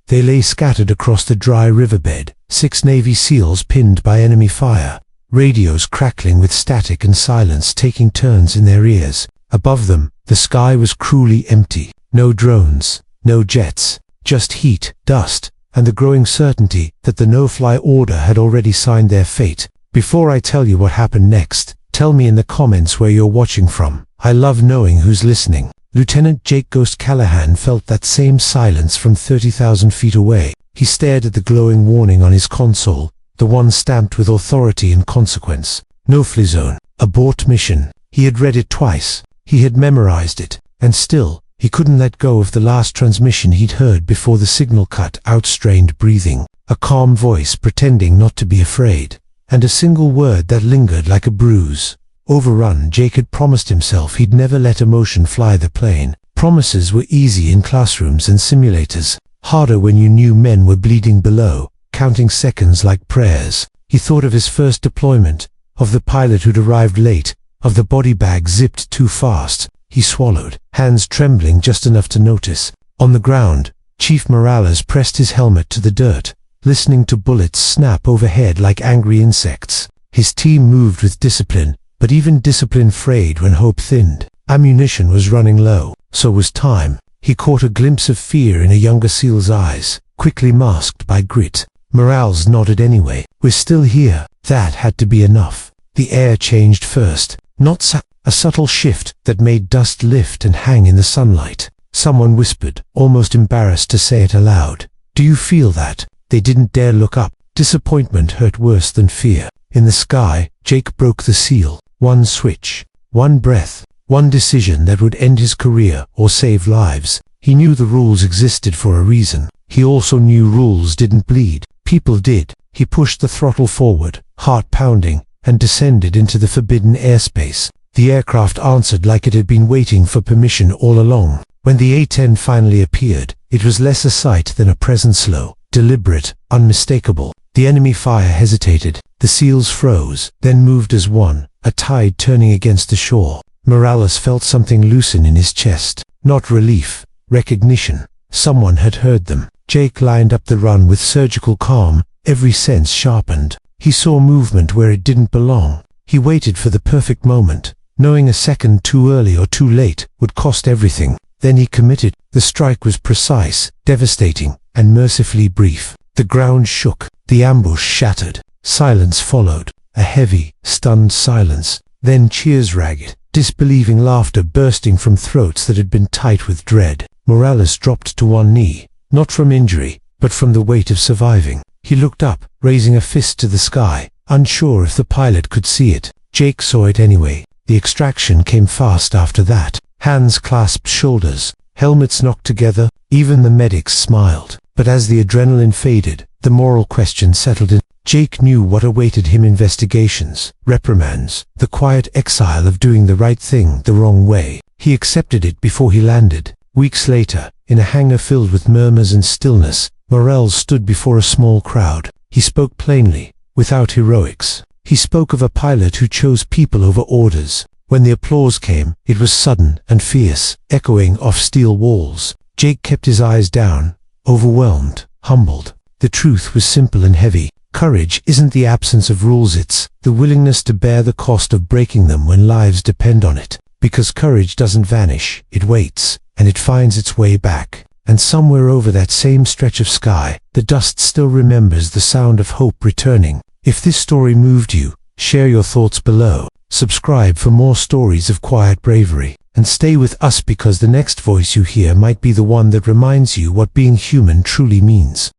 They lay scattered across the dry riverbed, 6 Navy SEALs pinned by enemy fire, radios crackling with static and silence taking turns in their ears. Above them, the sky was cruelly empty. No drones, no jets, just heat, dust, and the growing certainty that the no-fly order had already signed their fate. Before I tell you what happened next, tell me in the comments where you're watching from. I love knowing who's listening. Lieutenant Jake Ghost Callahan felt that same silence from 30,000 feet away. He stared at the glowing warning on his console, the one stamped with authority and consequence. No-fly zone. Abort mission. He had read it twice. He had memorized it. And still, he couldn't let go of the last transmission he'd heard before the signal cut out. Strained breathing, a calm voice pretending not to be afraid, and a single word that lingered like a bruise. Overrun. Jake had promised himself he'd never let emotion fly the plane. Promises were easy in classrooms and simulators, harder when you knew men were bleeding below, counting seconds like prayers. He thought of his first deployment, of the pilot who'd arrived late, of the body bag zipped too fast. He swallowed, hands trembling just enough to notice. On the ground, Chief Morales pressed his helmet to the dirt, listening to bullets snap overhead like angry insects. His team moved with discipline, but even discipline frayed when hope thinned. Ammunition was running low, so was time. He caught a glimpse of fear in a younger SEAL's eyes, quickly masked by grit. Morales nodded anyway. We're still here. That had to be enough. The air changed first, not a subtle shift that made dust lift and hang in the sunlight. Someone whispered, almost embarrassed to say it aloud. Do you feel that? They didn't dare look up. Disappointment hurt worse than fear. In the sky, Jake broke the seal. One switch, one breath, one decision that would end his career or save lives. He knew the rules existed for a reason. He also knew rules didn't bleed. People did. He pushed the throttle forward, heart pounding, and descended into the forbidden airspace. The aircraft answered like it had been waiting for permission all along. When the A-10 finally appeared, it was less a sight than a presence, slow, deliberate, unmistakable. The enemy fire hesitated. The SEALs froze, then moved as one, a tide turning against the shore. Morales felt something loosen in his chest. Not relief, recognition. Someone had heard them. Jake lined up the run with surgical calm, every sense sharpened. He saw movement where it didn't belong. He waited for the perfect moment, knowing a second too early or too late would cost everything. Then he committed. The strike was precise, devastating, and mercifully brief. The ground shook. The ambush shattered. Silence followed. A heavy, stunned silence. Then cheers, ragged, disbelieving laughter bursting from throats that had been tight with dread. Morales dropped to one knee, not from injury, but from the weight of surviving. He looked up, raising a fist to the sky, unsure if the pilot could see it. Jake saw it anyway. The extraction came fast after that. Hands clasped shoulders, helmets knocked together. Even the medics smiled. But as the adrenaline faded, the moral question settled in. Jake knew what awaited him: investigations, reprimands, the quiet exile of doing the right thing the wrong way. He accepted it before he landed. Weeks later, in a hangar filled with murmurs and stillness, Morales stood before a small crowd. He spoke plainly, without heroics. He spoke of a pilot who chose people over orders. When the applause came, it was sudden and fierce, echoing off steel walls. Jake kept his eyes down, overwhelmed, humbled. The truth was simple and heavy. Courage isn't the absence of rules, it's the willingness to bear the cost of breaking them when lives depend on it. Because courage doesn't vanish, it waits, and it finds its way back. And somewhere over that same stretch of sky, the dust still remembers the sound of hope returning. If this story moved you, share your thoughts below. Subscribe for more stories of quiet bravery. And stay with us, because the next voice you hear might be the one that reminds you what being human truly means.